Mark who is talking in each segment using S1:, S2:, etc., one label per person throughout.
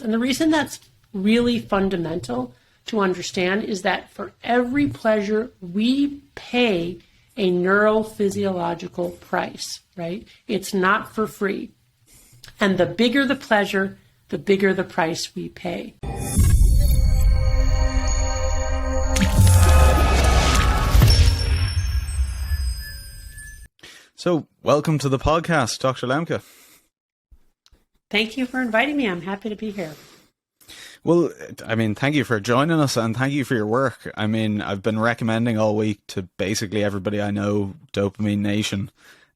S1: And the reason that's really fundamental to understand is that for every pleasure, we pay a neurophysiological price, right? It's not for free. And the bigger the pleasure, the bigger the price we pay.
S2: So, welcome to the podcast, Dr. Lembke.
S1: Thank you for inviting me. I'm happy to be here.
S2: Well, I mean, thank you for joining us and thank you for your work. I mean, I've been recommending all week to basically everybody I know, Dopamine Nation,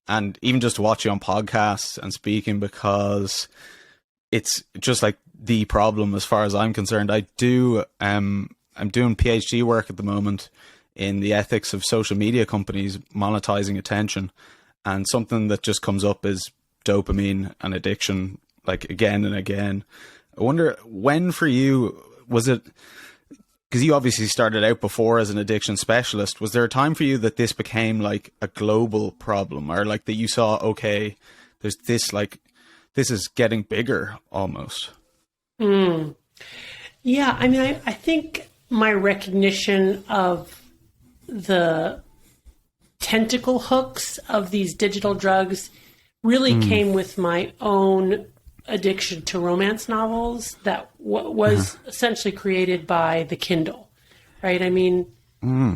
S2: and even just to watch you on podcasts and speaking, because it's just like the problem as far as I'm concerned. I'm doing PhD work at the moment in the ethics of social media companies monetizing attention. And something that just comes up is dopamine and addiction, like again and again. I wonder, when for you, was it, because you obviously started out before as an addiction specialist, was there a time for you that this became like a global problem, or like that you saw, okay, there's this, like, this is getting bigger almost?
S1: Yeah, I mean, I think my recognition of the tentacle hooks of these digital drugs really came with my own addiction to romance novels that was essentially created by the Kindle, right? I mean,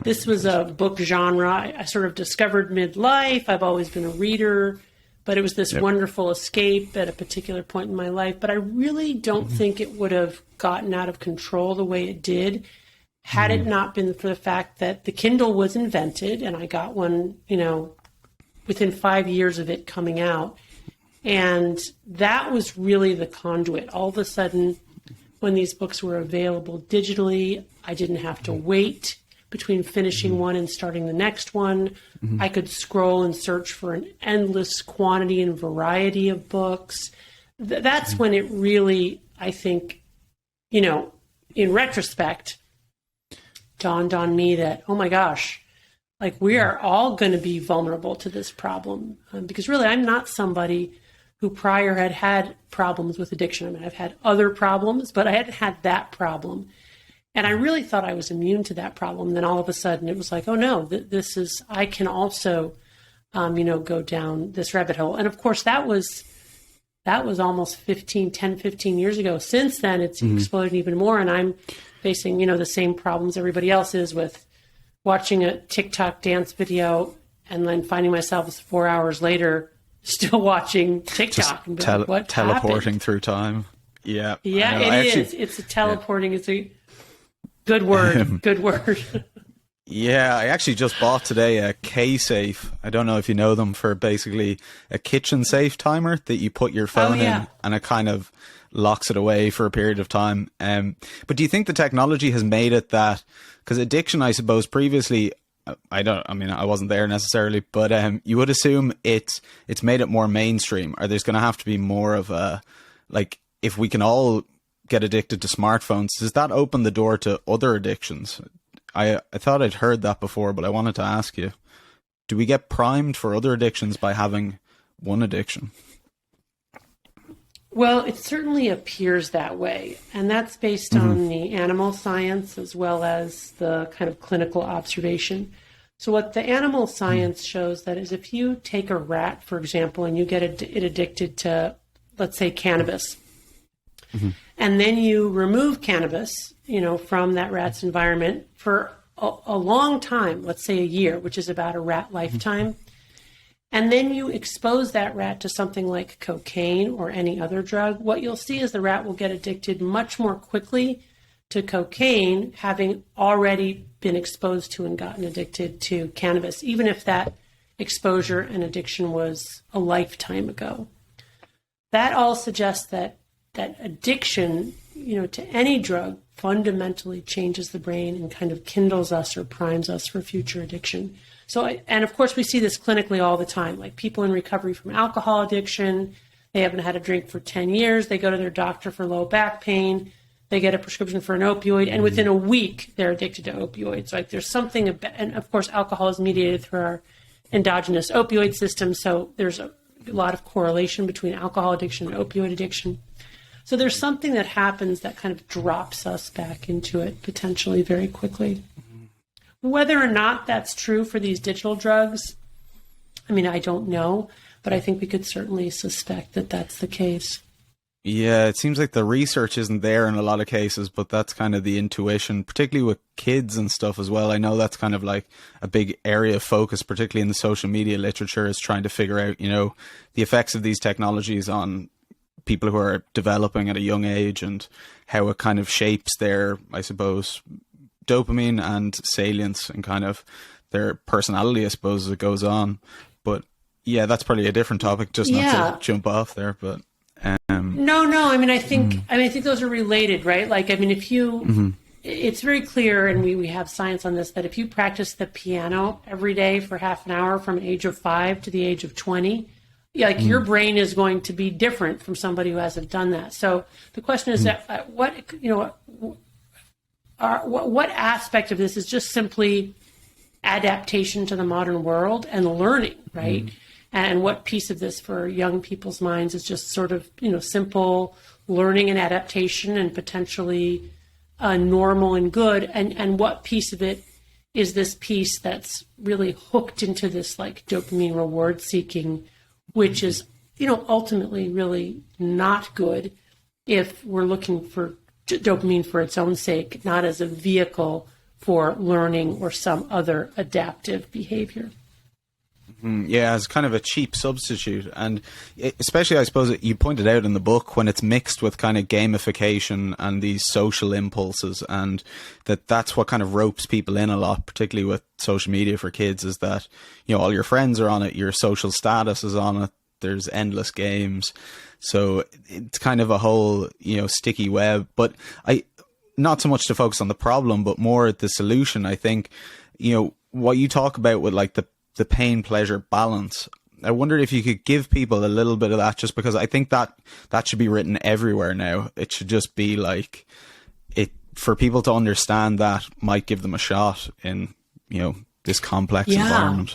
S1: this was a book genre I sort of discovered midlife. I've always been a reader, but it was this wonderful escape at a particular point in my life. But I really don't think it would have gotten out of control the way it did had it not been for the fact that the Kindle was invented, and I got one, within 5 years of it coming out. And that was really the conduit. All of a sudden, when these books were available digitally, I didn't have to wait between finishing one and starting the next one. I could scroll and search for an endless quantity and variety of books. That's when it really, I think, in retrospect, dawned on me that, oh my gosh, like we are all going to be vulnerable to this problem. Because really, I'm not somebody who prior had problems with addiction. I mean, I've had other problems, but I hadn't had that problem. And I really thought I was immune to that problem. Then all of a sudden it was like, oh no, I can also, go down this rabbit hole. And of course that was almost 15 years ago. Since then it's exploded even more. And I'm facing, the same problems everybody else is with watching a TikTok dance video and then finding myself 4 hours later still watching TikTok and like, what
S2: teleporting
S1: happened?
S2: Through time. Yeah.
S1: Yeah, it is. It's a teleporting. It's a good word. Good word.
S2: Yeah, I actually just bought today a K-Safe. I don't know if you know them, for basically a kitchen safe timer that you put your phone in and it kind of locks it away for a period of time. But do you think the technology has made it that, because addiction, I suppose previously, I wasn't there necessarily, but you would assume it's made it more mainstream, or there's going to have to be more of a, like, if we can all get addicted to smartphones, does that open the door to other addictions? I thought I'd heard that before, but I wanted to ask you, do we get primed for other addictions by having one addiction?
S1: Well, it certainly appears that way. And that's based on the animal science as well as the kind of clinical observation. So what the animal science shows that is, if you take a rat, for example, and you get it addicted to, let's say, cannabis, and then you remove cannabis, from that rat's environment for a long time, let's say a year, which is about a rat lifetime, and then you expose that rat to something like cocaine or any other drug, what you'll see is the rat will get addicted much more quickly to cocaine, having already been exposed to and gotten addicted to cannabis, even if that exposure and addiction was a lifetime ago. That all suggests that addiction, to any drug fundamentally changes the brain and kind of kindles us or primes us for future addiction. So, and of course we see this clinically all the time, like people in recovery from alcohol addiction, they haven't had a drink for 10 years, they go to their doctor for low back pain, they get a prescription for an opioid, and within a week they're addicted to opioids. Like there's something about, and of course alcohol is mediated through our endogenous opioid system, so there's a lot of correlation between alcohol addiction and opioid addiction. So there's something that happens that kind of drops us back into it potentially very quickly. Whether or not that's true for these digital drugs, I mean, I don't know, but I think we could certainly suspect that that's the case.
S2: Yeah, it seems like the research isn't there in a lot of cases, but that's kind of the intuition, particularly with kids and stuff as well. I know that's kind of like a big area of focus, particularly in the social media literature, is trying to figure out, you know, the effects of these technologies on people who are developing at a young age and how it kind of shapes their, I suppose, dopamine and salience and kind of their personality, I suppose, as it goes on. But yeah, that's probably a different topic, just not to jump off there, but...
S1: No. I mean, I think those are related, right? Like, I mean, if you, it's very clear, and we have science on this, that if you practice the piano every day for half an hour from age of 5 to the age of 20, like your brain is going to be different from somebody who hasn't done that. So the question is that what aspect of this is just simply adaptation to the modern world and learning, right? And what piece of this for young people's minds is just sort of, you know, simple learning and adaptation and potentially normal and good. And what piece of it is this piece that's really hooked into this like dopamine reward seeking, which is, you know, ultimately really not good if we're looking for dopamine for its own sake, not as a vehicle for learning or some other adaptive behavior.
S2: Yeah, it's kind of a cheap substitute. And especially, I suppose, you pointed out in the book, when it's mixed with kind of gamification and these social impulses, and that's what kind of ropes people in a lot, particularly with social media for kids, is that, you know, all your friends are on it, your social status is on it, there's endless games. So it's kind of a whole, you know, sticky web. But not so much to focus on the problem, but more the solution. I think, you know, what you talk about with like the pain pleasure balance, I wondered if you could give people a little bit of that, just because I think that should be written everywhere now. It should just be like, it for people to understand that might give them a shot in, you know, this complex environment.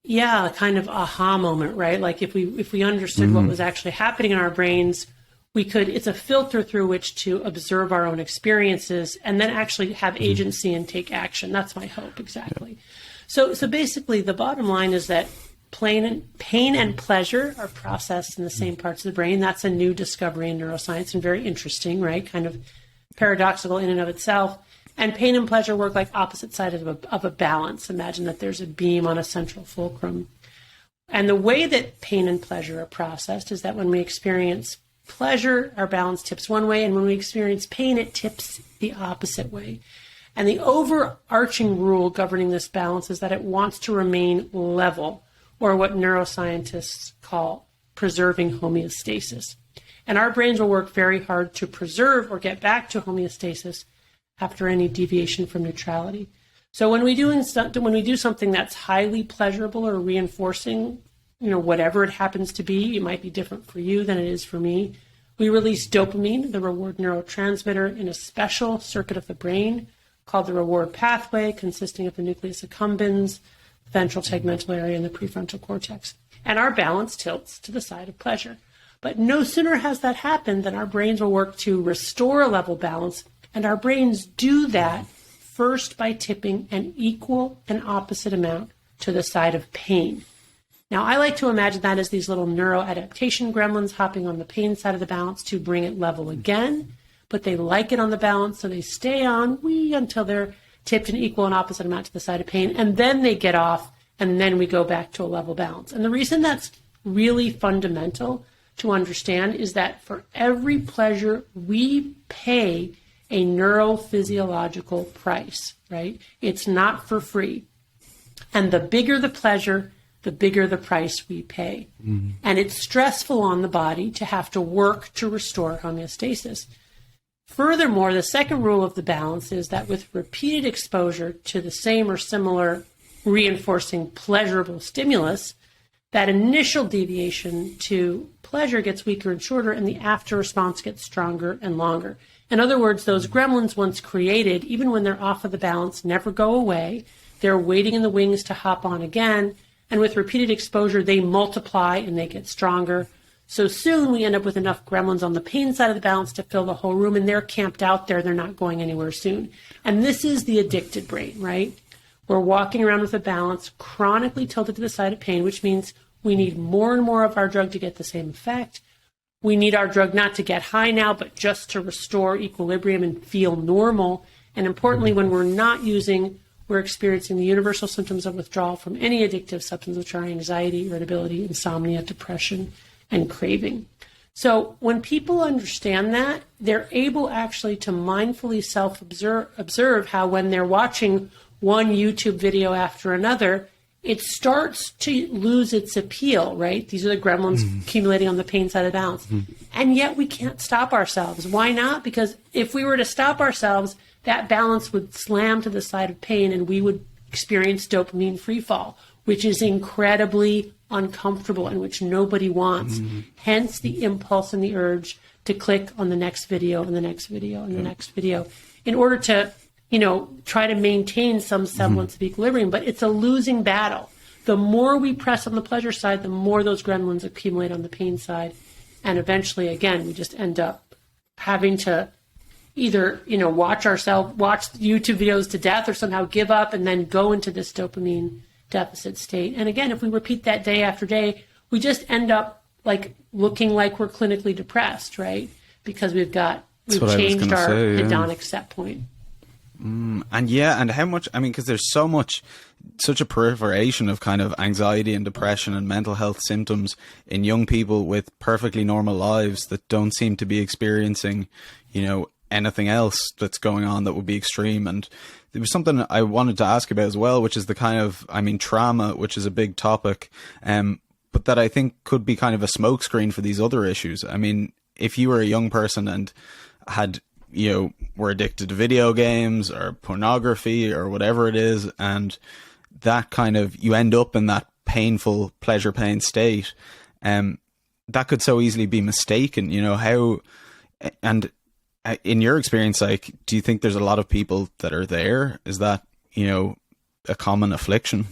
S1: Yeah, kind of aha moment, right? Like if we understood what was actually happening in our brains, it's a filter through which to observe our own experiences and then actually have agency and take action. That's my hope, exactly. So basically the bottom line is that pain and pleasure are processed in the same parts of the brain. That's a new discovery in neuroscience and very interesting, right? Kind of paradoxical in and of itself. And pain and pleasure work like opposite sides of a balance. Imagine that there's a beam on a central fulcrum. And the way that pain and pleasure are processed is that when we experience pleasure, our balance tips one way, and when we experience pain, it tips the opposite way. And the overarching rule governing this balance is that it wants to remain level, or what neuroscientists call preserving homeostasis. And our brains will work very hard to preserve or get back to homeostasis after any deviation from neutrality. So when we do something that's highly pleasurable or reinforcing, you know, whatever it happens to be, it might be different for you than it is for me. We release dopamine, the reward neurotransmitter, in a special circuit of the brain called the reward pathway, consisting of the nucleus accumbens, the ventral tegmental area, and the prefrontal cortex. And our balance tilts to the side of pleasure. But no sooner has that happened than our brains will work to restore a level balance. And our brains do that first by tipping an equal and opposite amount to the side of pain. Now, I like to imagine that as these little neuroadaptation gremlins hopping on the pain side of the balance to bring it level again. But they like it on the balance, so they stay on until they're tipped an equal and opposite amount to the side of pain. And then they get off, and then we go back to a level balance. And the reason that's really fundamental to understand is that for every pleasure, we pay a neurophysiological price, right? It's not for free. And the bigger the pleasure, the bigger the price we pay. And it's stressful on the body to have to work to restore homeostasis. Furthermore, the second rule of the balance is that with repeated exposure to the same or similar reinforcing pleasurable stimulus, that initial deviation to pleasure gets weaker and shorter, and the after response gets stronger and longer. In other words, those gremlins once created, even when they're off of the balance, never go away. They're waiting in the wings to hop on again. And with repeated exposure, they multiply and they get stronger. So soon we end up with enough gremlins on the pain side of the balance to fill the whole room, and they're camped out there. They're not going anywhere soon. And this is the addicted brain, right? We're walking around with a balance chronically tilted to the side of pain, which means we need more and more of our drug to get the same effect. We need our drug not to get high now, but just to restore equilibrium and feel normal. And importantly, when we're not using, we're experiencing the universal symptoms of withdrawal from any addictive substance, which are anxiety, irritability, insomnia, depression, and craving. So when people understand that, they're able actually to mindfully observe how when they're watching one YouTube video after another, it starts to lose its appeal, right? These are the gremlins accumulating on the pain side of the balance. And yet we can't stop ourselves. Why not? Because if we were to stop ourselves, that balance would slam to the side of pain and we would experience dopamine free fall, which is incredibly uncomfortable and which nobody wants. Hence the impulse and the urge to click on the next video and the next video and the next video in order to, try to maintain some semblance of equilibrium. But it's a losing battle. The more we press on the pleasure side, the more those gremlins accumulate on the pain side. And eventually, again, we just end up having to either, watch YouTube videos to death or somehow give up and then go into this dopamine deficit state. And again, if we repeat that day after day, we just end up looking like we're clinically depressed, right? Because we've changed our hedonic set point.
S2: And how much, because there's such a proliferation of kind of anxiety and depression and mental health symptoms in young people with perfectly normal lives that don't seem to be experiencing, anything else that's going on that would be extreme. And there was something I wanted to ask about as well, which is the kind of, trauma, which is a big topic, but that I think could be kind of a smokescreen for these other issues. If you were a young person and had, were addicted to video games or pornography or whatever it is, and that kind of, you end up in that painful pleasure pain state, that could so easily be mistaken, and in your experience, do you think there's a lot of people that are there? Is that, a common affliction?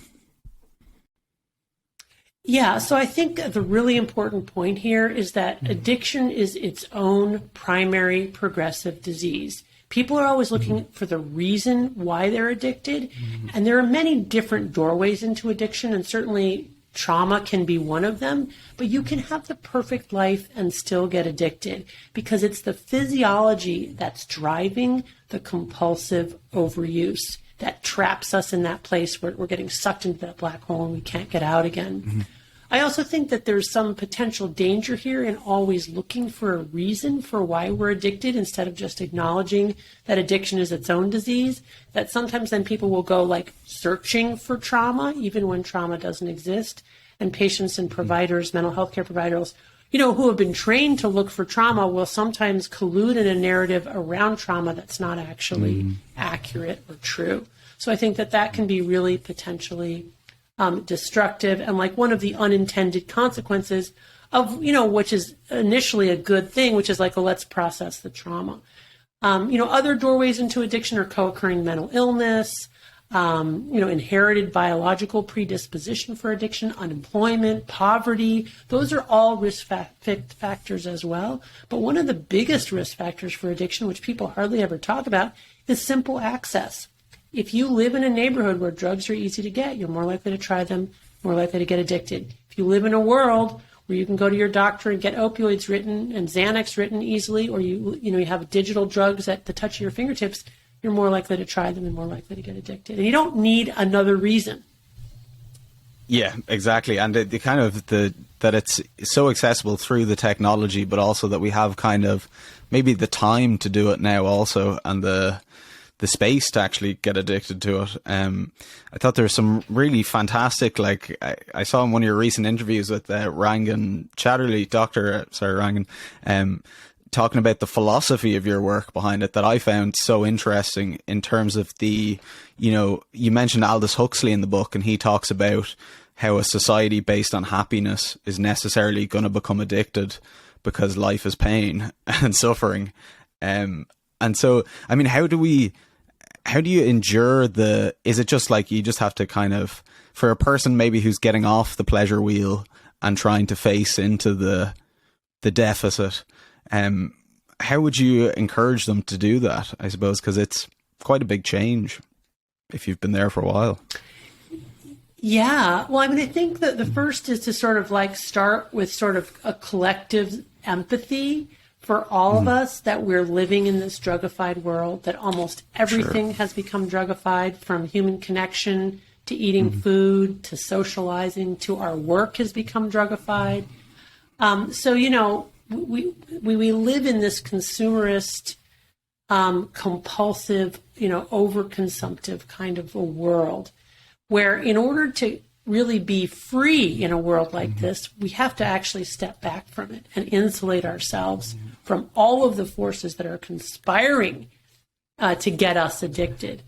S1: Yeah, so I think the really important point here is that addiction is its own primary progressive disease. People are always looking for the reason why they're addicted, and there are many different doorways into addiction, and certainly trauma can be one of them, but you can have the perfect life and still get addicted because it's the physiology that's driving the compulsive overuse that traps us in that place where we're getting sucked into that black hole and we can't get out again. I also think that there's some potential danger here in always looking for a reason for why we're addicted instead of just acknowledging that addiction is its own disease, that sometimes then people will go searching for trauma, even when trauma doesn't exist. And patients and providers, mental health care providers, who have been trained to look for trauma will sometimes collude in a narrative around trauma that's not actually accurate or true. So I think that can be really potentially destructive and one of the unintended consequences of, which is initially a good thing, which is let's process the trauma. Other doorways into addiction are co-occurring mental illness, inherited biological predisposition for addiction, unemployment, poverty. Those are all risk factors as well. But one of the biggest risk factors for addiction, which people hardly ever talk about, is simple access. If you live in a neighborhood where drugs are easy to get, you're more likely to try them, more likely to get addicted. If you live in a world where you can go to your doctor and get opioids written and Xanax written easily, or you have digital drugs at the touch of your fingertips, you're more likely to try them and more likely to get addicted. And you don't need another reason.
S2: Yeah, exactly. And that it's so accessible through the technology, but also that we have kind of maybe the time to do it now also, and the space to actually get addicted to it. I thought there was some really fantastic, I saw in one of your recent interviews with Rangan Chatterley, Dr. Rangan, talking about the philosophy of your work behind it that I found so interesting in terms of you mentioned Aldous Huxley in the book, and he talks about how a society based on happiness is necessarily going to become addicted because life is pain and suffering. And so, how do you endure is it just you just have to kind of, for a person maybe who's getting off the pleasure wheel and trying to face into the the deficit. How would you encourage them to do that, I suppose, because it's quite a big change if you've been there for a while?
S1: Yeah. Well, I mean, I think that the first is to sort of like start with sort of a collective empathy for all of us, that we're living in this drugified world, that almost everything has become drugified, from human connection to eating food to socializing to our work has become drugified. So, you know, we live in this consumerist, compulsive, you know, overconsumptive kind of a world, where in order to really be free in a world like this, we have to actually step back from it and insulate ourselves from all of the forces that are conspiring to get us addicted.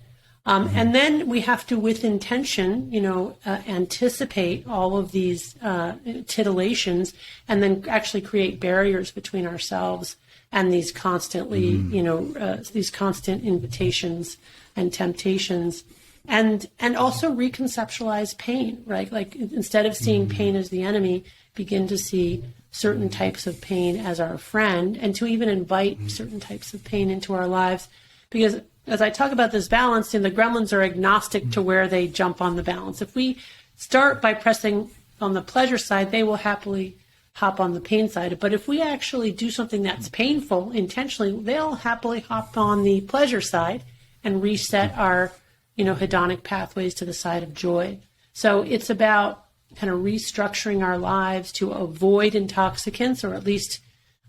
S1: And then we have to, with intention, you know, anticipate all of these titillations, and then actually create barriers between ourselves and these constantly, you know, these constant invitations and temptations. And also reconceptualize pain, right? Like, instead of seeing pain as the enemy, begin to see certain types of pain as our friend, and to even invite certain types of pain into our lives. Because as I talk about this balance, and the gremlins are agnostic to where they jump on the balance. If we start by pressing on the pleasure side, they will happily hop on the pain side. But if we actually do something that's painful intentionally, they'll happily hop on the pleasure side and reset our, you know, hedonic pathways to the side of joy. So it's about kind of restructuring our lives to avoid intoxicants, or at least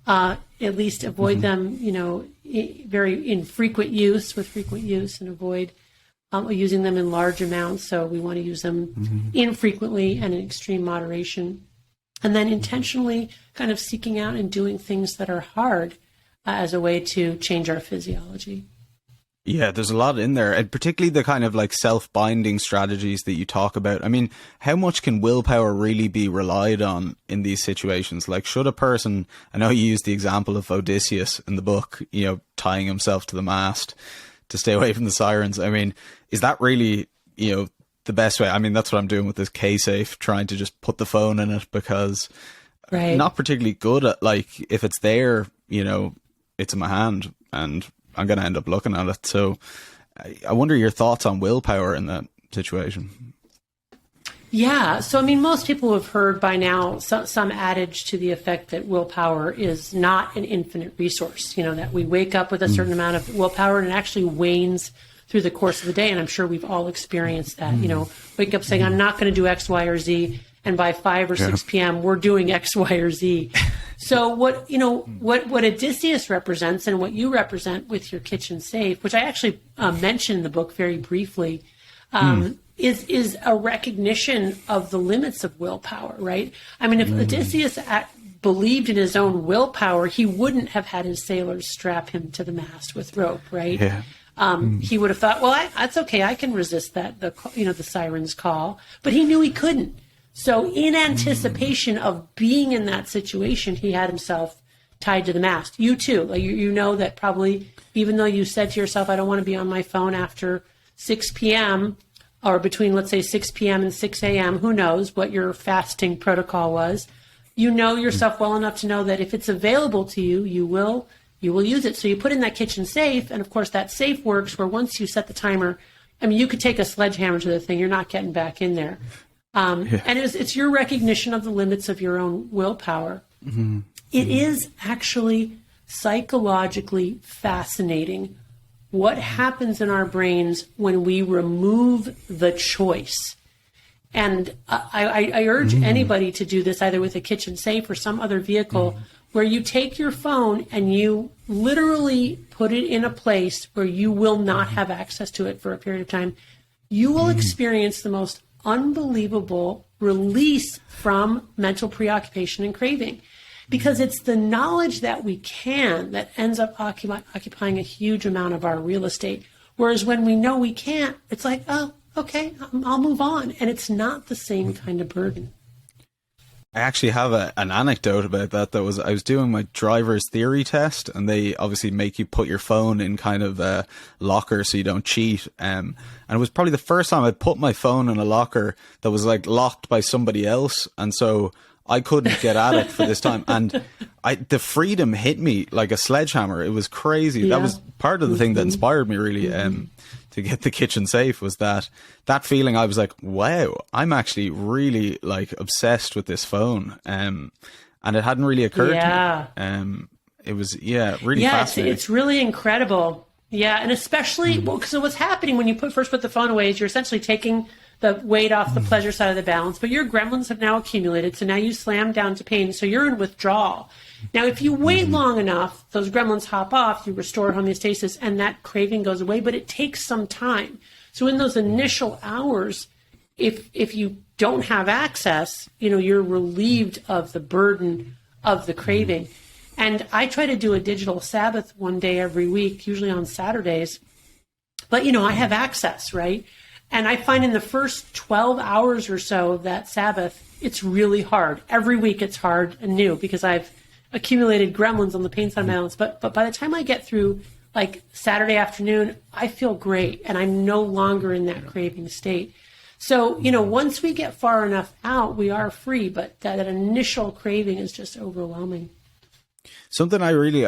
S1: avoid them, you know, very infrequent use, with frequent use, and avoid using them in large amounts. So we want to use them infrequently and in extreme moderation. And then intentionally kind of seeking out and doing things that are hard as a way to change our physiology.
S2: Yeah, there's a lot in there, and particularly the kind of like self-binding strategies that you talk about. I mean, how much can willpower really be relied on in these situations? Like, should a person, I know you use the example of Odysseus in the book, you know, tying himself to the mast to stay away from the sirens. I mean, is that really, you know, the best way? I mean, that's what I'm doing with this K-Safe, trying to just put the phone in it, because I'm not particularly good at, like, if it's there, you know, it's in my hand and I'm going to end up looking at it. So I wonder your thoughts on willpower in that situation.
S1: Yeah. So, I mean, most people have heard by now some adage to the effect that willpower is not an infinite resource, you know, that we wake up with a certain amount of willpower and it actually wanes through the course of the day. And I'm sure we've all experienced that, you know, wake up saying, I'm not going to do X, Y, or Z. And by 5 or 6 p.m., we're doing X, Y, or Z. So what Odysseus represents, and what you represent with your kitchen safe, which I actually mentioned in the book very briefly, is a recognition of the limits of willpower, right? I mean, if Odysseus believed in his own willpower, he wouldn't have had his sailors strap him to the mast with rope, right?
S2: Yeah.
S1: He would have thought, well, that's okay, I can resist that, the siren's call. But he knew he couldn't. So in anticipation of being in that situation, he had himself tied to the mast. You too. Like you know that probably, even though you said to yourself, I don't want to be on my phone after 6 p.m. or between, let's say, 6 p.m. and 6 a.m., who knows what your fasting protocol was. You know yourself well enough to know that if it's available to you, you will use it. So you put in that kitchen safe, and of course that safe works where once you set the timer, I mean, you could take a sledgehammer to the thing, you're not getting back in there. And it's your recognition of the limits of your own willpower. It is actually psychologically fascinating what happens in our brains when we remove the choice. And I urge anybody to do this, either with a kitchen safe or some other vehicle, where you take your phone and you literally put it in a place where you will not have access to it for a period of time. You will experience the most unbelievable release from mental preoccupation and craving, because it's the knowledge that we can that ends up occupying a huge amount of our real estate. Whereas when we know we can't, it's like, oh, okay, I'll move on. And it's not the same kind of burden.
S2: I actually have an anecdote about that. I was doing my driver's theory test, and they obviously make you put your phone in kind of a locker so you don't cheat. And it was probably the first time I put my phone in a locker that was like locked by somebody else. And so I couldn't get at it for this time. And the freedom hit me like a sledgehammer. It was crazy.
S1: Yeah.
S2: That was part of the thing that inspired me really to get the kitchen safe, was that feeling. I was like, wow, I'm actually really like obsessed with this phone. And it hadn't really occurred to me. It was, really fascinating.
S1: It's really incredible. Yeah, and especially, so what's happening when you first put the phone away is you're essentially taking the weight off the pleasure side of the balance, but your gremlins have now accumulated, so now you slam down to pain, so you're in withdrawal. Now, if you wait long enough, those gremlins hop off, you restore homeostasis, and that craving goes away, but it takes some time. So in those initial hours, if you don't have access, you're relieved of the burden of the craving. And I try to do a digital Sabbath one day every week, usually on Saturdays. But, I have access, right? And I find in the first 12 hours or so of that Sabbath, it's really hard. Every week it's hard and new because I've accumulated gremlins on the pain side of my balance. But by the time I get through, like Saturday afternoon, I feel great. And I'm no longer in that craving state. So, once we get far enough out, we are free. But that initial craving is just overwhelming.
S2: Something I really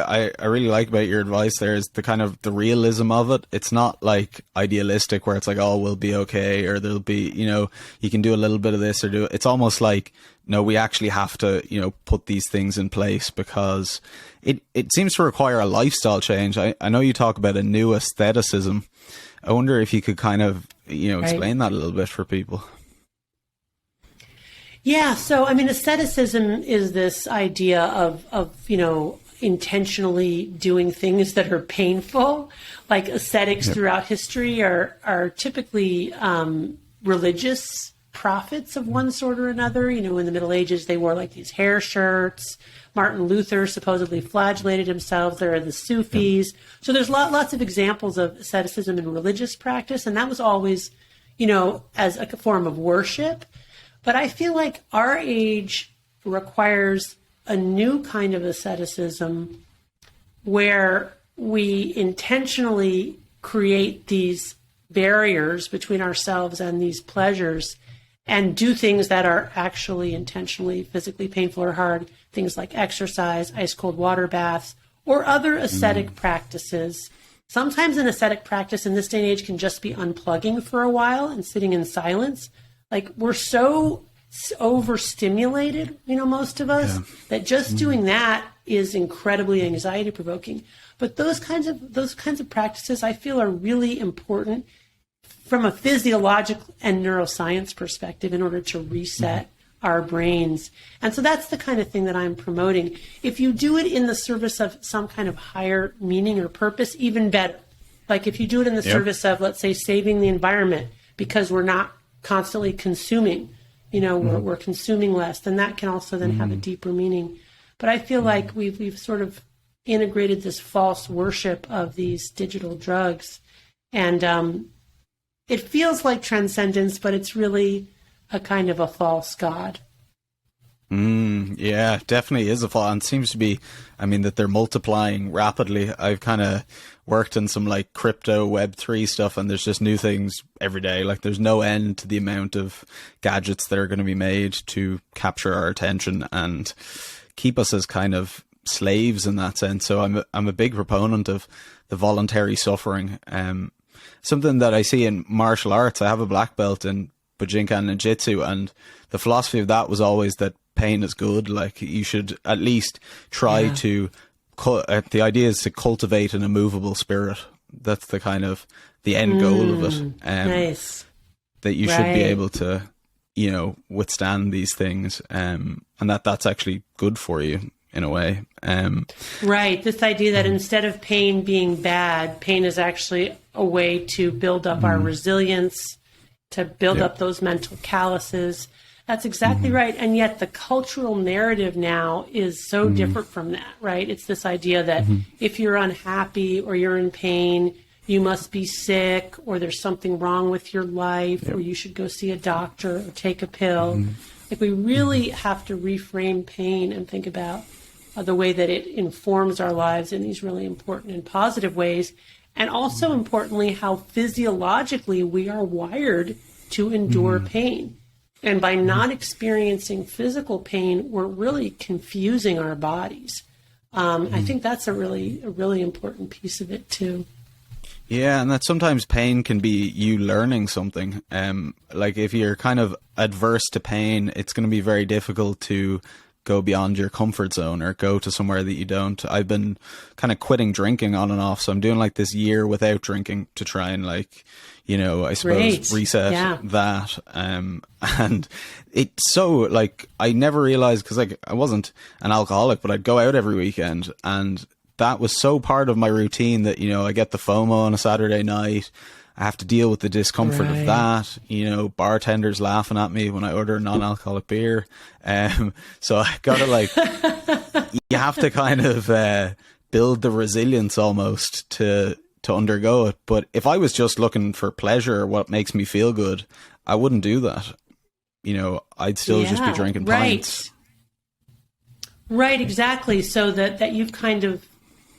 S2: like about your advice there is the kind of the realism of it. It's not like idealistic where it's like, oh, we'll be okay, or there'll be, you can do a little bit of this or do it. It's almost like, no, we actually have to, put these things in place because it seems to require a lifestyle change. I know you talk about a new asceticism. I wonder if you could kind of, explain that a little bit for people.
S1: Yeah. So, asceticism is this idea of intentionally doing things that are painful. Like ascetics throughout history are typically religious prophets of one sort or another. In the Middle Ages, they wore like these hair shirts. Martin Luther supposedly flagellated himself. There are the Sufis. So there's lots of examples of asceticism in religious practice. And that was always, as a form of worship. But I feel like our age requires a new kind of asceticism where we intentionally create these barriers between ourselves and these pleasures and do things that are actually intentionally physically painful or hard, things like exercise, ice cold water baths, or other ascetic practices. Sometimes an ascetic practice in this day and age can just be unplugging for a while and sitting in silence. Like, we're so overstimulated, most of us, that just doing that is incredibly anxiety provoking. But those kinds of practices I feel are really important from a physiological and neuroscience perspective in order to reset our brains. And so that's the kind of thing that I'm promoting. If you do it in the service of some kind of higher meaning or purpose, even better. Like if you do it in the service of, let's say, saving the environment because we're not constantly consuming, we're consuming less, then that can also then have a deeper meaning. But I feel like we've sort of integrated this false worship of these digital drugs. And it feels like transcendence, but it's really a kind of a false god.
S2: Yeah, definitely is a false, and seems to be, that they're multiplying rapidly. I've kind of worked in some like crypto Web3 stuff, and there's just new things every day. Like there's no end to the amount of gadgets that are going to be made to capture our attention and keep us as kind of slaves in that sense. So I'm a big proponent of the voluntary suffering. Something that I see in martial arts, I have a black belt in Bujinkan and Jiu-Jitsu, and the philosophy of that was always that pain is good. Like you should at least try to, the idea is to cultivate an immovable spirit. That's the kind of the end goal of it.
S1: Nice.
S2: That you should be able to, withstand these things. And that's actually good for you in a way.
S1: Right. This idea that instead of pain being bad, pain is actually a way to build up our resilience, to build up those mental calluses. That's exactly right. And yet the cultural narrative now is so different from that, right? It's this idea that if you're unhappy or you're in pain, you must be sick, or there's something wrong with your life, or you should go see a doctor or take a pill. Like we really have to reframe pain and think about the way that it informs our lives in these really important and positive ways. And also importantly, how physiologically we are wired to endure pain. And by not experiencing physical pain, we're really confusing our bodies. I think that's a really important piece of it too.
S2: Yeah, and that sometimes pain can be you learning something. Like if you're kind of adverse to pain, it's going to be very difficult to go beyond your comfort zone or go to somewhere that you don't. I've been kind of quitting drinking on and off, so I'm doing like this year without drinking to try and like, you know, I suppose reset that. And it's so like, I never realized, because like I wasn't an alcoholic, but I'd go out every weekend, and that was so part of my routine that, you know, I get the FOMO on a Saturday night. I have to deal with the discomfort of that, you know, bartenders laughing at me when I order a non-alcoholic beer. So I gotta like, you have to kind of build the resilience almost to undergo it. But if I was just looking for pleasure or what makes me feel good, I wouldn't do that. You know, I'd still just be drinking pints.
S1: Right, exactly. So that you've kind of,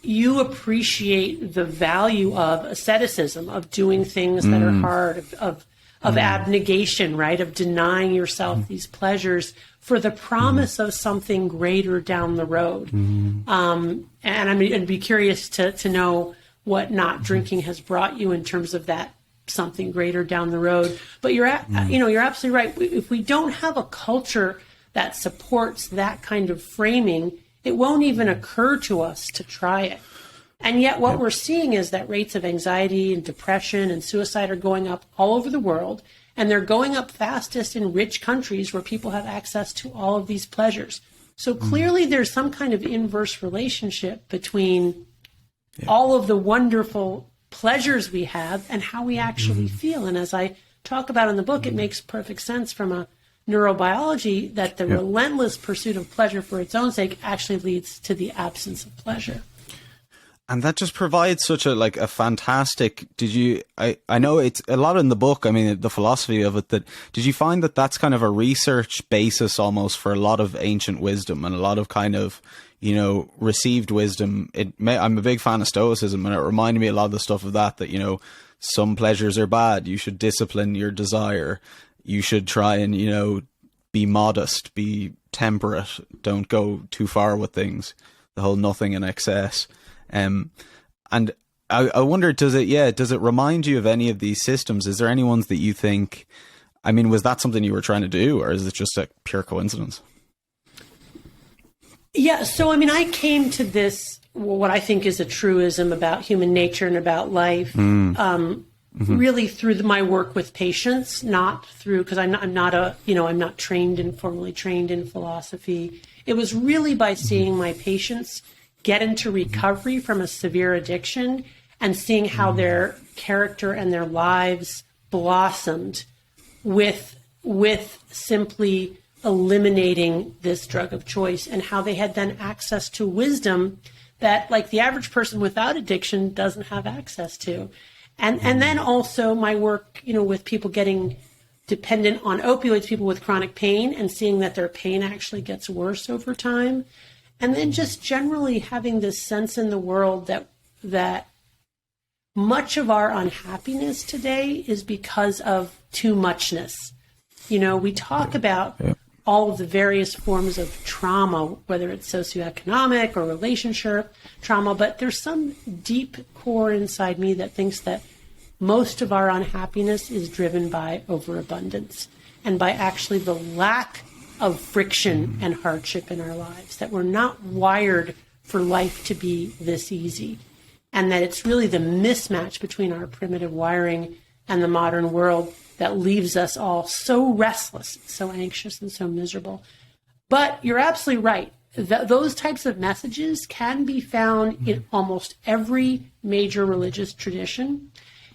S1: you appreciate the value of asceticism, of doing things that are hard, of abnegation, right? Of denying yourself these pleasures for the promise of something greater down the road. And I'd be curious to know what not drinking has brought you in terms of that something greater down the road. But you're absolutely right. If we don't have a culture that supports that kind of framing, it won't even occur to us to try it. And yet what we're seeing is that rates of anxiety and depression and suicide are going up all over the world, and they're going up fastest in rich countries where people have access to all of these pleasures. So clearly there's some kind of inverse relationship between all of the wonderful pleasures we have and how we actually feel. And as I talk about in the book, it makes perfect sense from a neurobiology that the relentless pursuit of pleasure for its own sake actually leads to the absence of pleasure.
S2: And that just provides such a like a fantastic, I know it's a lot in the book, I mean, the philosophy of it, that did you find that that's kind of a research basis almost for a lot of ancient wisdom and a lot of kind of, you know, received wisdom? I'm a big fan of Stoicism, and it reminded me a lot of the stuff of that, you know, some pleasures are bad, you should discipline your desire. You should try and, you know, be modest, be temperate, don't go too far with things, the whole nothing in excess. And I wonder, does it remind you of any of these systems? Is there any ones that you think, I mean, was that something you were trying to do, or is it just a pure coincidence?
S1: Yeah, so I mean, I came to this, what I think is a truism about human nature and about life, really through my work with patients, not through, because I'm not formally trained in philosophy. It was really by seeing my patients get into recovery from a severe addiction and seeing how their character and their lives blossomed with simply eliminating this drug of choice, and how they had then access to wisdom that, like, the average person without addiction doesn't have access to. And then also my work, you know, with people getting dependent on opioids, people with chronic pain, and seeing that their pain actually gets worse over time. And then just generally having this sense in the world that much of our unhappiness today is because of too muchness. You know, we talk about all of the various forms of trauma, whether it's socioeconomic or relationship trauma, but there's some deep core inside me that thinks that most of our unhappiness is driven by overabundance and by actually the lack of friction and hardship in our lives, that we're not wired for life to be this easy, and that it's really the mismatch between our primitive wiring and the modern world that leaves us all so restless, so anxious, and so miserable. But you're absolutely right. Those types of messages can be found in almost every major religious tradition.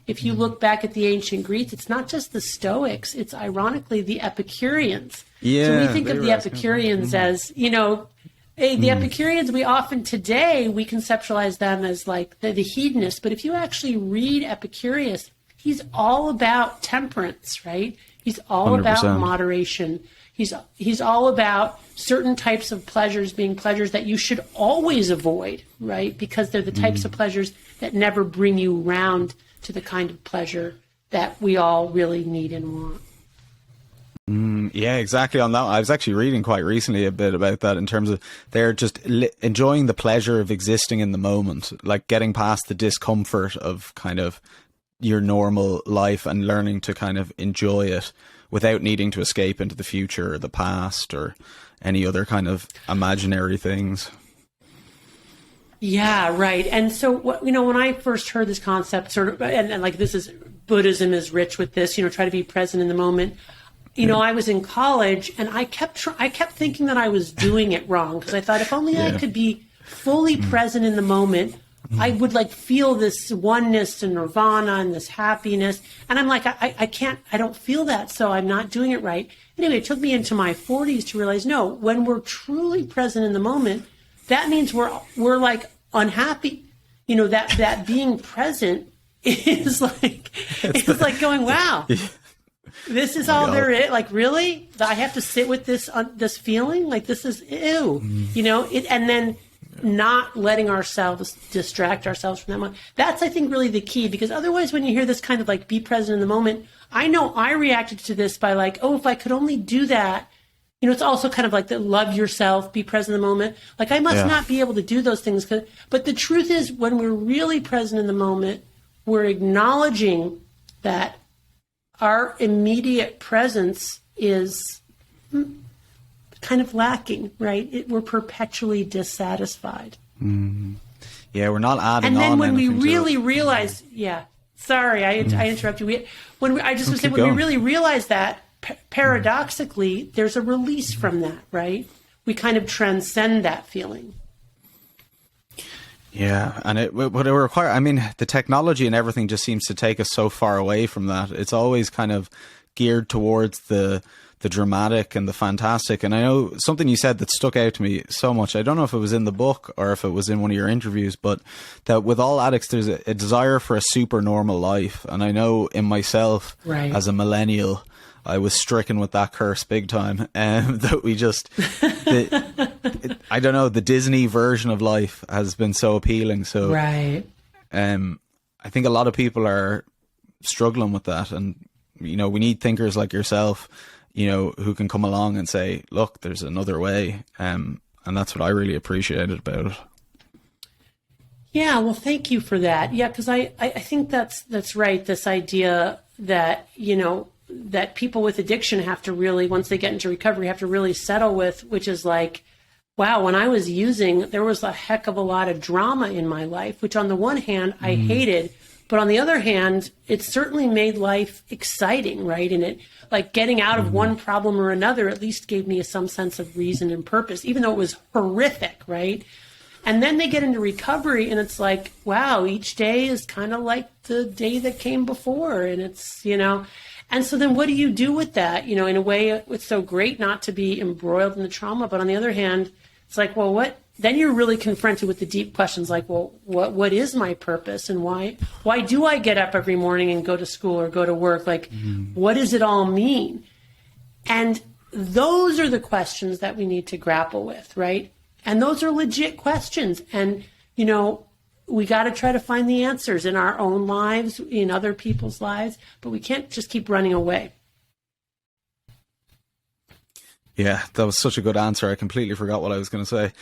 S1: If you look back at the ancient Greeks, it's not just the Stoics, it's ironically the Epicureans. So we think of the Epicureans as, you know, the Epicureans, we conceptualize them as like the hedonists. But if you actually read Epicurus, he's all about temperance, right? He's all 100%. About moderation. He's all about certain types of pleasures being pleasures that you should always avoid, right? Because they're the types of pleasures that never bring you round to the kind of pleasure that we all really need and want.
S2: Yeah, exactly on that. I was actually reading quite recently a bit about that in terms of they're just enjoying the pleasure of existing in the moment, like getting past the discomfort of kind of your normal life and learning to kind of enjoy it without needing to escape into the future or the past or any other kind of imaginary things.
S1: Yeah, right. And so, when I first heard this concept, sort of, and like this is Buddhism is rich with this, try to be present in the moment. I was in college and I kept thinking that I was doing it wrong because I thought if only I could be fully present in the moment, I would like feel this oneness and nirvana and this happiness. And I'm like, I don't feel that. So I'm not doing it right. Anyway, it took me into my 40s to realize, no, when we're truly present in the moment, that means we're like unhappy. That being present is like, it's like going, wow. This is all there is. Like, really? I have to sit with this this feeling? Like, this is ew. And then not letting ourselves distract ourselves from that moment. That's, I think, really the key. Because otherwise, when you hear this kind of like be present in the moment, I know I reacted to this by like, oh, if I could only do that. It's also kind of like the love yourself, be present in the moment. Like, I must not be able to do those things. But the truth is, when we're really present in the moment, we're acknowledging that our immediate presence is kind of lacking, right? We're perpetually dissatisfied.
S2: Yeah, we're not adding on.
S1: And then when we
S2: anything
S1: really realize, sorry, I interrupt you. When we really realize that, paradoxically, there's a release from that, right? We kind of transcend that feeling.
S2: Yeah, and it would require, I mean, the technology and everything just seems to take us so far away from that. It's always kind of geared towards the dramatic and the fantastic. And I know something you said that stuck out to me so much. I don't know if it was in the book or if it was in one of your interviews, but that with all addicts, there's a desire for a super normal life. And I know in myself, as a millennial, I was stricken with that curse big time. That we just, I don't know, the Disney version of life has been so appealing. So, I think a lot of people are struggling with that. And, we need thinkers like yourself, who can come along and say, look, there's another way. And that's what I really appreciated about it.
S1: Yeah, well, thank you for that. Yeah, because I think that's right. This idea that, that people with addiction have to really, once they get into recovery, have to really settle with, which is like, wow, when I was using, there was a heck of a lot of drama in my life, which on the one hand, I hated, but on the other hand, it certainly made life exciting, right? And it, like getting out of one problem or another, at least gave me some sense of reason and purpose, even though it was horrific, right? And then they get into recovery and it's like, wow, each day is kind of like the day that came before. And it's, and so then what do you do with that? In a way, it's so great not to be embroiled in the trauma. But on the other hand, it's like, well, what? Then you're really confronted with the deep questions like, well, what is my purpose? And why do I get up every morning and go to school or go to work? Like, what does it all mean? And those are the questions that we need to grapple with, right? And those are legit questions. And, we got to try to find the answers in our own lives, in other people's lives, but we can't just keep running away.
S2: Yeah, that was such a good answer. I completely forgot what I was going to say.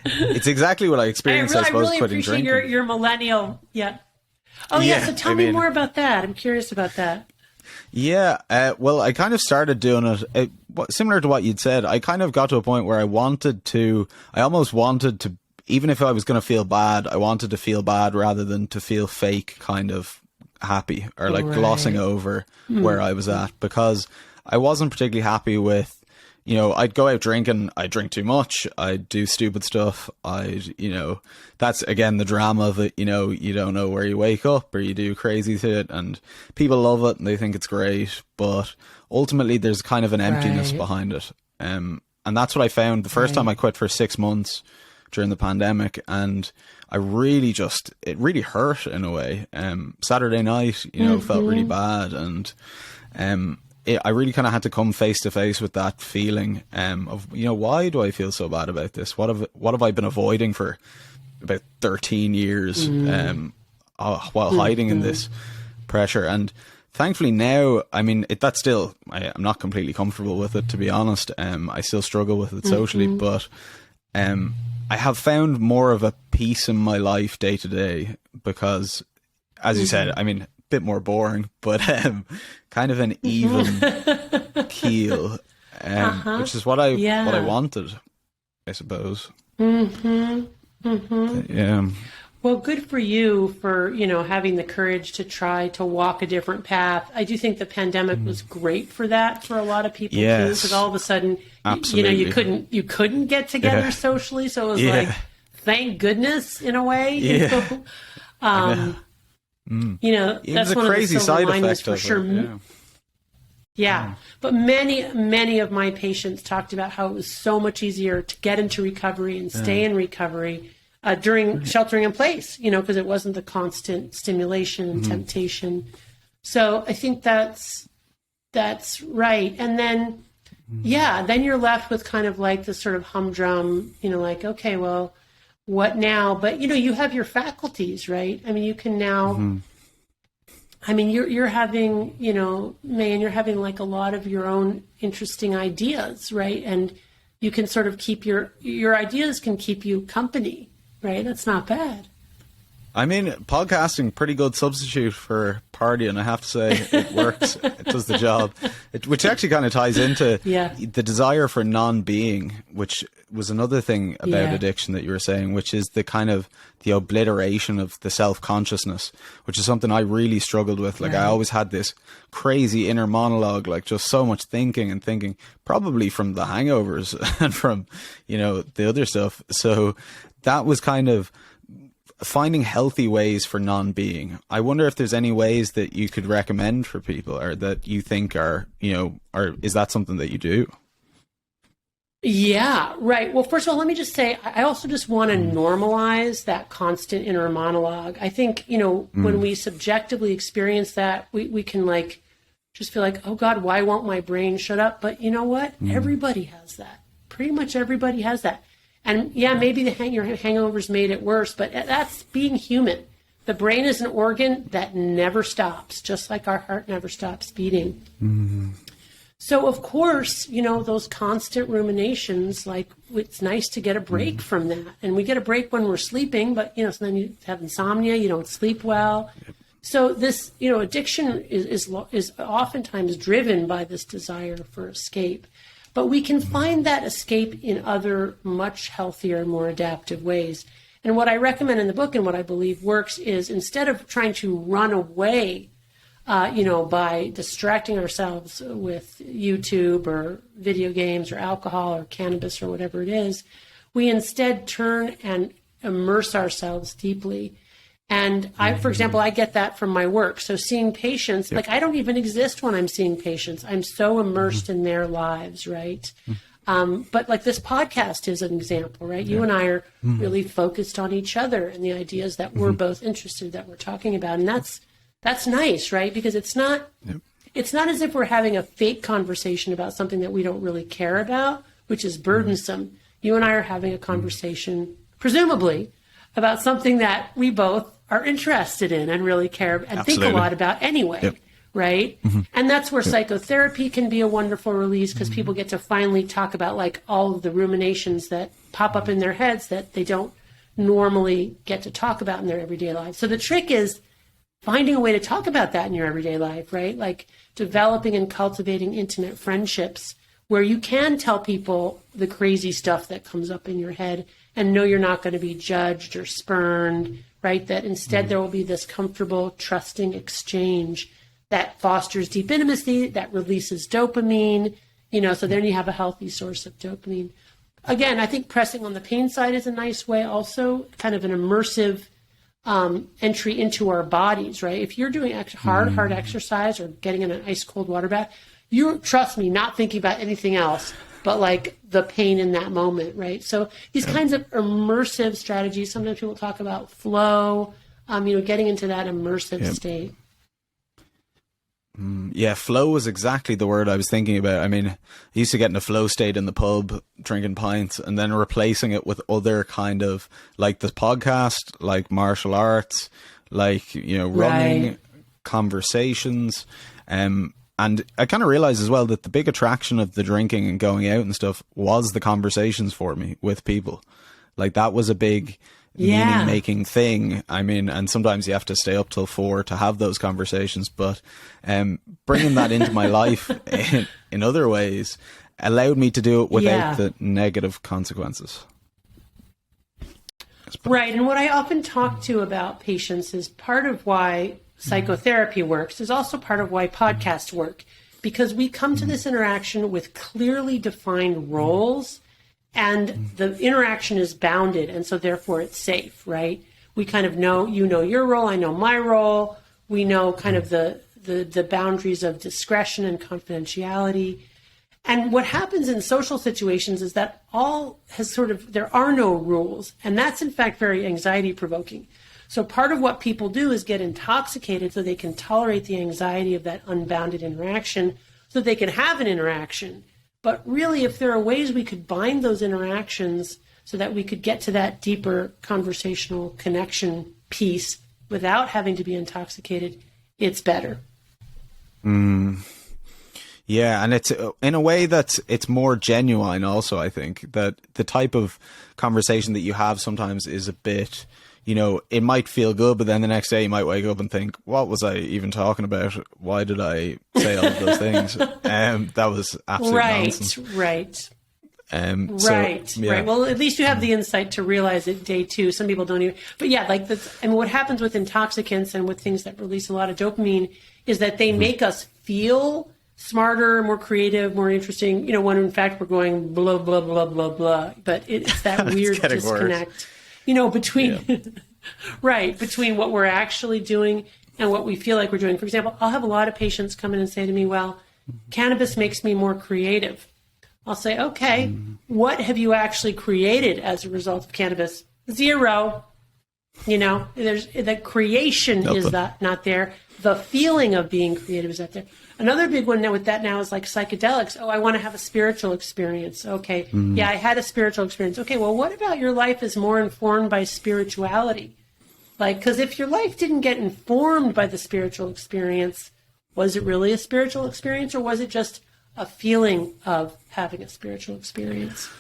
S2: It's exactly what I experienced, I suppose, quitting drinking.
S1: Your millennial, yeah. Oh, yeah, so tell me more about that. I'm curious about that.
S2: Yeah, well, I kind of started doing it similar to what you'd said. I kind of got to a point where I almost wanted to, even if I was going to feel bad, I wanted to feel bad rather than to feel fake kind of happy or like glossing over where I was at, because I wasn't particularly happy with, I'd go out drinking, I'd drink too much, I'd do stupid stuff, that's again the drama of it, you don't know where you wake up or you do crazy shit and people love it and they think it's great, but ultimately there's kind of an emptiness behind it. And that's what I found the first time I quit for 6 months during the pandemic, and I really it really hurt in a way. Saturday night, felt really bad, and I really kind of had to come face to face with that feeling of, why do I feel so bad about this? What have I been avoiding for about 13 years while hiding in this pressure? And thankfully now, I mean, that's still, I'm not completely comfortable with it, to be honest. I still struggle with it socially, but I have found more of a peace in my life day to day because, as you said, I mean, a bit more boring, but kind of an even keel, which is what I wanted, I suppose. Yeah.
S1: Well, good for you for, having the courage to try to walk a different path. I do think the pandemic was great for that for a lot of people too, because all of a sudden, you couldn't get together socially. So it was like, thank goodness in a way.
S2: Yeah.
S1: That's one
S2: crazy
S1: of the silver
S2: side
S1: linings
S2: effect
S1: for sure. Yeah. But many of my patients talked about how it was so much easier to get into recovery and stay in recovery during sheltering in place, because it wasn't the constant stimulation and temptation. So I think that's right. And then, then you're left with kind of like this sort of humdrum, like, okay, well, what now? But, you have your faculties, right? I mean, you can now, I mean, you're having, Mayan, you're having like a lot of your own interesting ideas, right? And you can sort of keep your ideas can keep you company, right? That's not bad.
S2: I mean, podcasting, pretty good substitute for partying, I have to say. It works. It does the job. Which actually kind of ties into the desire for non-being, which was another thing about addiction that you were saying, which is the kind of the obliteration of the self-consciousness, which is something I really struggled with. Like, I always had this crazy inner monologue, like just so much thinking, probably from the hangovers and from, the other stuff. So that was kind of finding healthy ways for non-being. I wonder if there's any ways that you could recommend for people, or that you think are, or is that something that you do?
S1: Yeah, right. Well, first of all, let me just say, I also just want to normalize that constant inner monologue. I think, when we subjectively experience that, we can like, just feel like, oh God, why won't my brain shut up? But you know what? Everybody has that. Pretty much everybody has that. And maybe your hangovers made it worse, but that's being human. The brain is an organ that never stops, just like our heart never stops beating. So of course, those constant ruminations, like it's nice to get a break from that. And we get a break when we're sleeping, but so then you have insomnia, you don't sleep well. So this, addiction is oftentimes driven by this desire for escape. But we can find that escape in other much healthier and more adaptive ways. And what I recommend in the book, and what I believe works, is instead of trying to run away, by distracting ourselves with YouTube or video games or alcohol or cannabis or whatever it is, we instead turn and immerse ourselves deeply. And for example, I get that from my work. So seeing patients, like I don't even exist when I'm seeing patients. I'm so immersed in their lives, right? But like this podcast is an example, right? You and I are really focused on each other and the ideas that we're both interested, that we're talking about. And that's nice, right? Because it's not as if we're having a fake conversation about something that we don't really care about, which is burdensome. You and I are having a conversation, presumably, about something that we both are interested in and really care and think a lot about anyway, right? And that's where psychotherapy can be a wonderful release, because people get to finally talk about like all of the ruminations that pop up in their heads that they don't normally get to talk about in their everyday lives. So the trick is finding a way to talk about that in your everyday life, right? Like developing and cultivating intimate friendships where you can tell people the crazy stuff that comes up in your head and know you're not going to be judged or spurned, right? That instead there will be this comfortable, trusting exchange that fosters deep intimacy, that releases dopamine, so then you have a healthy source of dopamine. Again, I think pressing on the pain side is a nice way also, kind of an immersive entry into our bodies, right? If you're doing hard exercise or getting in an ice cold water bath, you're, trust me, not thinking about anything else but like the pain in that moment, right? So these kinds of immersive strategies, sometimes people talk about flow, getting into that immersive state.
S2: Flow was exactly the word I was thinking about. I mean, I used to get in a flow state in the pub, drinking pints, and then replacing it with other kind of, like the podcast, like martial arts, like, running, conversations. And I kind of realized as well that the big attraction of the drinking and going out and stuff was the conversations for me with people. Like that was a big meaning making thing. I mean, and sometimes you have to stay up till 4 to have those conversations, but bringing that into my life in other ways allowed me to do it without the negative consequences.
S1: Right. And what I often talk to about patients is part of why psychotherapy works is also part of why podcasts work, because we come to this interaction with clearly defined roles, and the interaction is bounded, and so therefore it's safe, right? We kind of know, you know your role, I know my role. We know kind of the boundaries of discretion and confidentiality. And what happens in social situations is that there are no rules. And that's in fact very anxiety provoking. So part of what people do is get intoxicated so they can tolerate the anxiety of that unbounded interaction so they can have an interaction. But really, if there are ways we could bind those interactions so that we could get to that deeper conversational connection piece without having to be intoxicated, it's better.
S2: Yeah, and it's in a way that it's more genuine also, I think, that the type of conversation that you have sometimes is a bit, you know, it might feel good, but then the next day you might wake up and think, what was I even talking about? Why did I say all of those things? That was absolute nonsense.
S1: Right.
S2: Right.
S1: Well, at least you have the insight to realize it day 2. Some people don't even, but yeah, like that's, and what happens with intoxicants and with things that release a lot of dopamine is that they make us feel smarter, more creative, more interesting, you know, when in fact we're going blah, blah, blah, blah, blah. But it's that weird disconnect, worse. You know, between, between what we're actually doing and what we feel like we're doing. For example, I'll have a lot of patients come in and say to me, well, cannabis makes me more creative. I'll say, okay, what have you actually created as a result of cannabis? 0. You know, the creation is not there. The feeling of being creative is not there. Another big one now with that now is like psychedelics. Oh, I want to have a spiritual experience. Okay. Yeah, I had a spiritual experience. Okay, well, what about your life is more informed by spirituality? Like, because if your life didn't get informed by the spiritual experience, was it really a spiritual experience, or was it just a feeling of having a spiritual experience?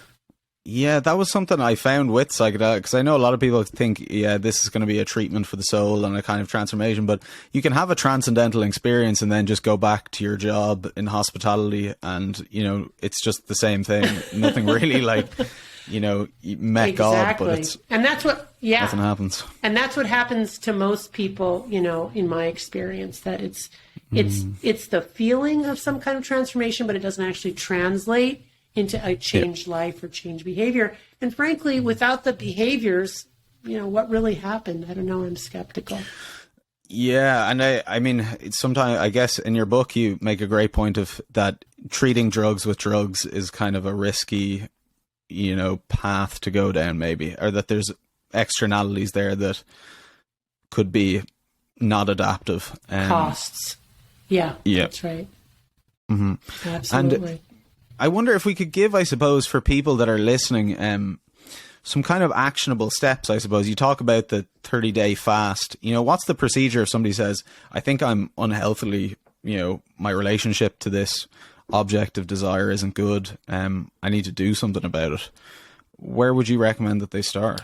S2: Yeah, that was something I found with psychedelics, because I know a lot of people think, yeah, this is going to be a treatment for the soul and a kind of transformation, but you can have a transcendental experience and then just go back to your job in hospitality and, you know, it's just the same thing. Nothing really like, you know, you met God, but it's...
S1: And that's what,
S2: nothing happens.
S1: And that's what happens to most people, you know, in my experience, that it's the feeling of some kind of transformation, but it doesn't actually translate into a changed life or changed behavior. And frankly, without the behaviors, you know, what really happened? I don't know. I'm skeptical.
S2: Yeah. And I mean, sometimes I guess in your book, you make a great point of that treating drugs with drugs is kind of a risky, you know, path to go down maybe, or that there's externalities there that could be not adaptive.
S1: Costs. Yeah. That's right. Absolutely.
S2: And I wonder if we could give, I suppose, for people that are listening, some kind of actionable steps, I suppose. You talk about the 30-day fast. You know, what's the procedure if somebody says, I think I'm unhealthily, you know, my relationship to this object of desire isn't good. I need to do something about it. Where would you recommend that they start?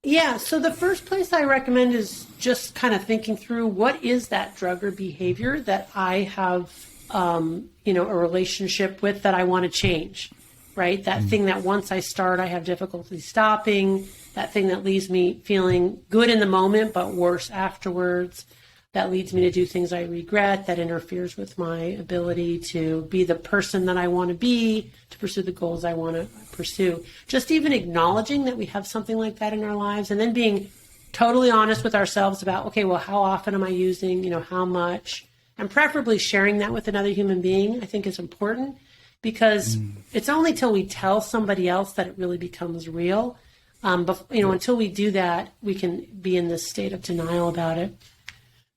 S1: Yeah, so the first place I recommend is just kind of thinking through what is that drug or behavior that I have you know, a relationship with that I want to change, right? That thing that once I start, I have difficulty stopping, that thing that leaves me feeling good in the moment, but worse afterwards, that leads me to do things I regret, that interferes with my ability to be the person that I want to be, to pursue the goals I want to pursue. Just even acknowledging that we have something like that in our lives, and then being totally honest with ourselves about, okay, well, how often am I using, you know, how much? And preferably sharing that with another human being, I think is important, because it's only till we tell somebody else that it really becomes real. But, you know, until we do that, we can be in this state of denial about it.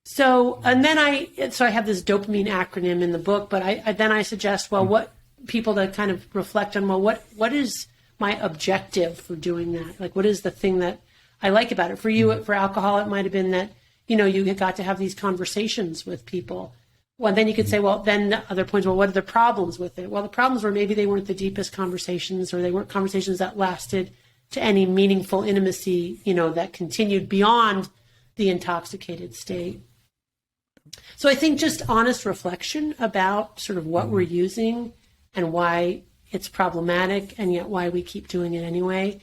S1: So, and then I have this dopamine acronym in the book, but I suggest, well, what people to kind of reflect on, well, what is my objective for doing that? Like, what is the thing that I like about it? For you, for alcohol, it might have been that you got to have these conversations with people. Well, then you could say, well, then the other points, well, what are the problems with it? Well, the problems were maybe they weren't the deepest conversations, or they weren't conversations that lasted to any meaningful intimacy, that continued beyond the intoxicated state. So I think just honest reflection about sort of what we're using and why it's problematic, and yet why we keep doing it anyway.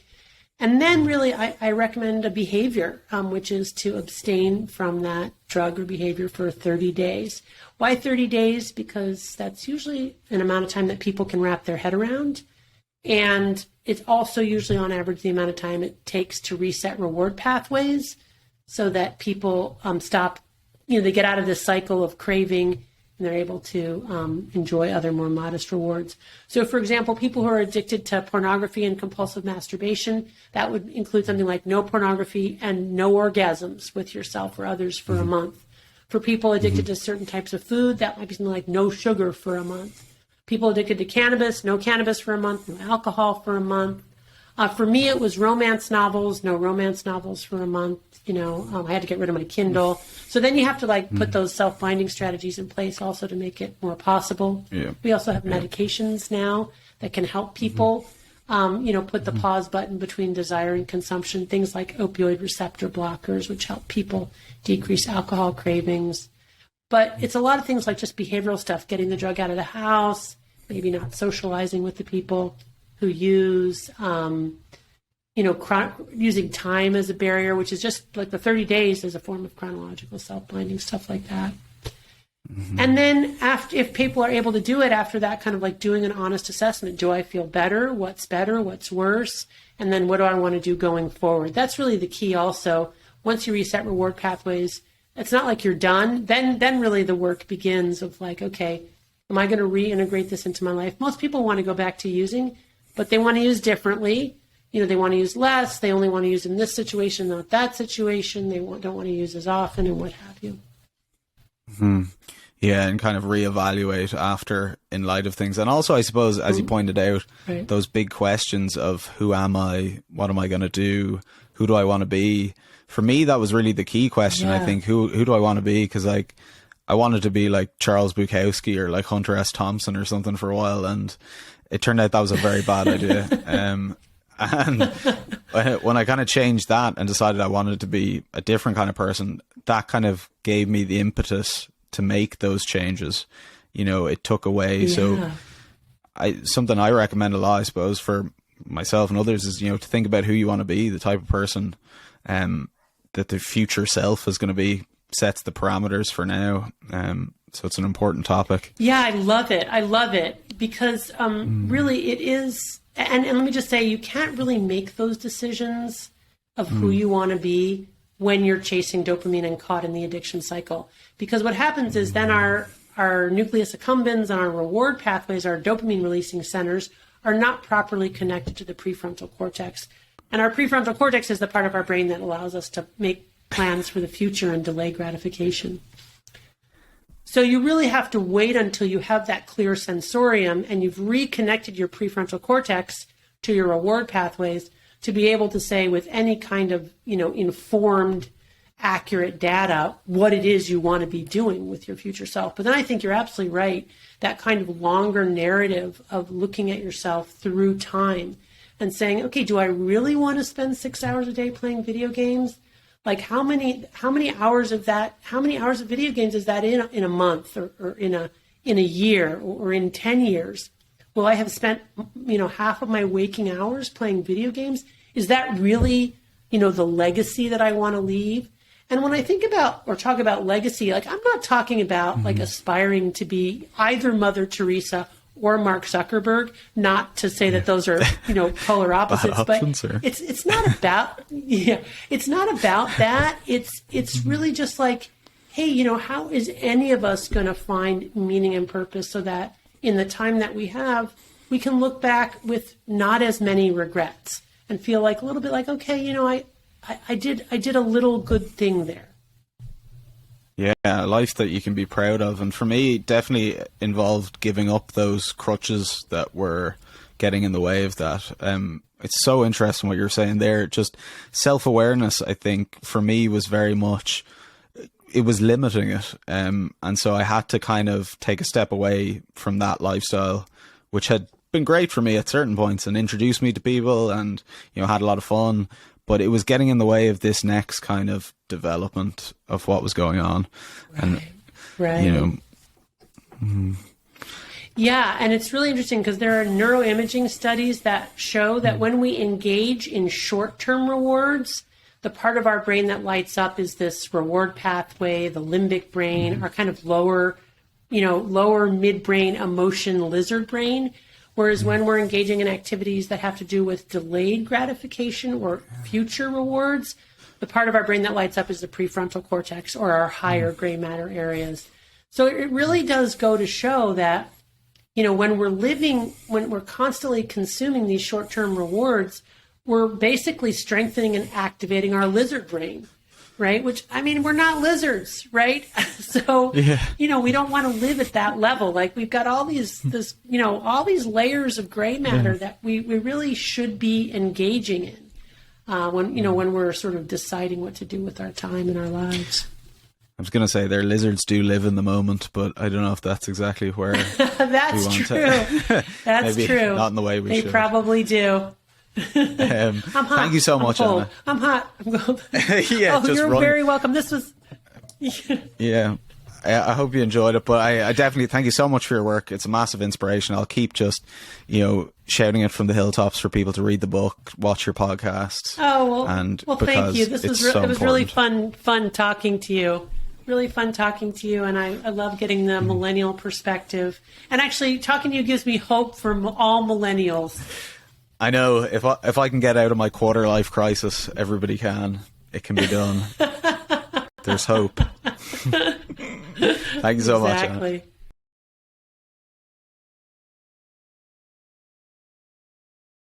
S1: And then really, I recommend a behavior, which is to abstain from that drug or behavior for 30 days. Why 30 days? Because that's usually an amount of time that people can wrap their head around. And it's also usually on average the amount of time it takes to reset reward pathways so that people stop, they get out of this cycle of craving, and they're able to enjoy other more modest rewards. So, for example, people who are addicted to pornography and compulsive masturbation, that would include something like no pornography and no orgasms with yourself or others for a month. For people addicted to certain types of food, that might be something like no sugar for a month. People addicted to cannabis, no cannabis for a month, no alcohol for a month. For me, it was romance novels, no romance novels for a month. I had to get rid of my Kindle. So then you have to put those self-binding strategies in place also to make it more possible. Yeah. We also have medications now that can help people, put the pause button between desire and consumption. Things like opioid receptor blockers, which help people decrease alcohol cravings. But it's a lot of things like just behavioral stuff, getting the drug out of the house, maybe not socializing with the people who use, using time as a barrier, which is just like the 30 days as a form of chronological self-blinding, stuff like that. And then if people are able to do it after that, kind of like doing an honest assessment, do I feel better? What's worse? And then what do I want to do going forward? That's really the key also. Once you reset reward pathways, it's not like you're done. Then really the work begins of okay, am I going to reintegrate this into my life? Most people want to go back to using, but they want to use differently. They want to use less. They only want to use in this situation, not that situation. They don't want to use as often, and what have you.
S2: Yeah, and kind of reevaluate after in light of things. And also, I suppose, as you pointed out, those big questions of who am I? What am I going to do? Who do I want to be? For me, that was really the key question. I think, who do I want to be? Because I wanted to be like Charles Bukowski or like Hunter S. Thompson or something for a while, and it turned out that was a very bad idea. And when I kind of changed that and decided I wanted to be a different kind of person, that kind of gave me the impetus to make those changes. It took away. Yeah. So something I recommend a lot, I suppose, for myself and others is, to think about who you want to be, the type of person that the future self is going to be, sets the parameters for now. So it's an important topic.
S1: Yeah, I love it because really it is. And let me just say, you can't really make those decisions of who you want to be when you're chasing dopamine and caught in the addiction cycle. Because what happens is then our nucleus accumbens and our reward pathways, our dopamine releasing centers, are not properly connected to the prefrontal cortex. And our prefrontal cortex is the part of our brain that allows us to make plans for the future and delay gratification. So you really have to wait until you have that clear sensorium and you've reconnected your prefrontal cortex to your reward pathways to be able to say with any kind of, informed, accurate data, what it is you want to be doing with your future self. But then I think you're absolutely right. That kind of longer narrative of looking at yourself through time and saying, okay, do I really want to spend 6 hours a day playing video games? Like how many hours of video games is that in a month or in a year or in 10 years? Will I have spent, half of my waking hours playing video games? Is that really, the legacy that I want to leave? And when I think about or talk about legacy, I'm not talking about aspiring to be either Mother Teresa or Mark Zuckerberg, not to say that those are, polar opposites, but it's not about, it's not about that. It's really just like, hey, how is any of us going to find meaning and purpose so that in the time that we have, we can look back with not as many regrets and feel like a little bit like, okay, I did a little good thing there.
S2: Yeah, a life that you can be proud of. And for me, it definitely involved giving up those crutches that were getting in the way of that. It's so interesting what you're saying there. Just self-awareness, I think, for me was very much it was limiting it. And so I had to kind of take a step away from that lifestyle, which had been great for me at certain points and introduced me to people and, you know, had a lot of fun. But it was getting in the way of this next kind of development of what was going on. And, you know.
S1: Yeah, and it's really interesting because there are neuroimaging studies that show that when we engage in short-term rewards, the part of our brain that lights up is this reward pathway, the limbic brain, our kind of lower midbrain emotion lizard brain. Whereas when we're engaging in activities that have to do with delayed gratification or future rewards, the part of our brain that lights up is the prefrontal cortex or our higher gray matter areas. So it really does go to show that, you know, when we're constantly consuming these short-term rewards, we're basically strengthening and activating our lizard brain, right? Which, I mean, we're not lizards, right? So, you know, we don't want to live at that level. Like we've got all these layers of gray matter that we really should be engaging in when we're sort of deciding what to do with our time and our lives.
S2: I was going to say their lizards do live in the moment, but I don't know if that's exactly where
S1: that's true. That's
S2: maybe
S1: true.
S2: Not in the way we should.
S1: They probably do.
S2: I'm hot. Thank you so much,
S1: cold.
S2: Anna.
S1: I'm hot. I'm cold.
S2: You're
S1: very welcome. This was.
S2: Yeah, I hope you enjoyed it, but I definitely thank you so much for your work. It's a massive inspiration. I'll keep just, you know, shouting it from the hilltops for people to read the book, watch your podcasts.
S1: Oh well, thank you. This was it was really fun talking to you. Really fun talking to you, and I love getting the millennial perspective. And actually, talking to you gives me hope for all millennials.
S2: I know if I can get out of my quarter life crisis, everybody can. It can be done. There's hope. Thank you so much, Anna.